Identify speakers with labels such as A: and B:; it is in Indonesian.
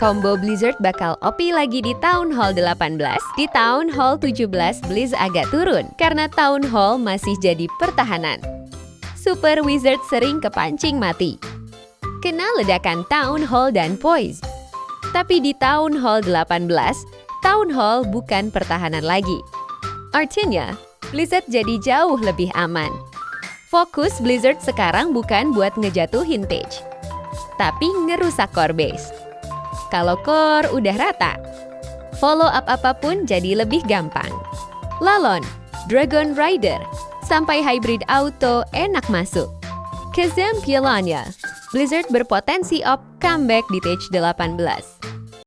A: Combo Blizzard bakal OP lagi di Town Hall 18. Di Town Hall 17, Blizz agak turun karena Town Hall masih jadi pertahanan. Super Wizard sering kepancing mati. Kena ledakan Town Hall dan Poise. Tapi di Town Hall 18, Town Hall bukan pertahanan lagi. Artinya, Blizzard jadi jauh lebih aman. Fokus Blizzard sekarang bukan buat ngejatuhin Page, tapi ngerusak core base. Kalau core udah rata, follow up apapun jadi lebih gampang. Lalon, Dragon Rider, sampai Hybrid Auto enak masuk. Kazam Pialanya, Blizzard berpotensi op comeback di Stage 18.